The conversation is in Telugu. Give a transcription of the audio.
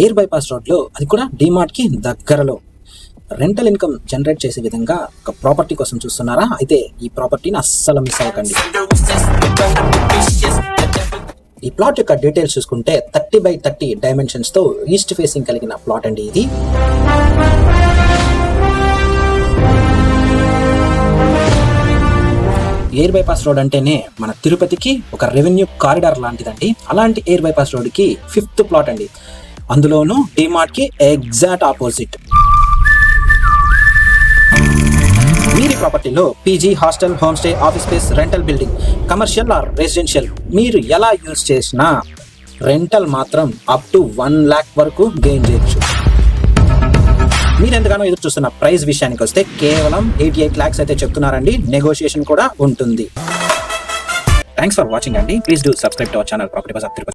ఎయిర్ బైపాస్ రోడ్లో, అది కూడా డిమార్ట్కి దగ్గరలో రెంటల్ ఇన్కమ్ జనరేట్ చేసే విధంగా ఒక ప్రాపర్టీ కోసం చూస్తున్నారా? అయితే ఈ ప్రాపర్టీని అస్సలు మిస్ అవ్వకండి. ఈ ప్లాట్ యొక్క డీటెయిల్స్ చూసుకుంటే 30x30 డైమెన్షన్స్తో ఈస్ట్ ఫేసింగ్ కలిగిన ప్లాట్ అండి ఇది. ఎయిర్ బైపాస్ రోడ్ అంటేనే మన తిరుపతికి ఒక రెవెన్యూ కారిడార్ లాంటిదండి. అలాంటి ఎయిర్ బైపాస్ రోడ్కి 5th ప్లాట్ అండి. అందులోనూ డిమార్ట్కి ఎగ్జాక్ట్ ఆపోజిట్. మీరు ప్రాపర్టీలో PG, hostel, home stay, office space, rental building, commercial or residential మీరు ఎలా యూజ్ చేసినా రెంటల్ మాత్రం అప్ టు 1 lakh వరకు గెయిన్ చేయొచ్చు. మీరు ఎంతగానో ఎదురు చూస్తున్న ప్రైస్ విషయానికి వస్తే కేవలం 88 lakhs అయితే చెప్తున్నారండి. నెగోషియేషన్ కూడా ఉంటుంది. థ్యాంక్స్ ఫర్ వాచింగ్ అండి. Please do subscribe to our channel property buzz of Tirupati.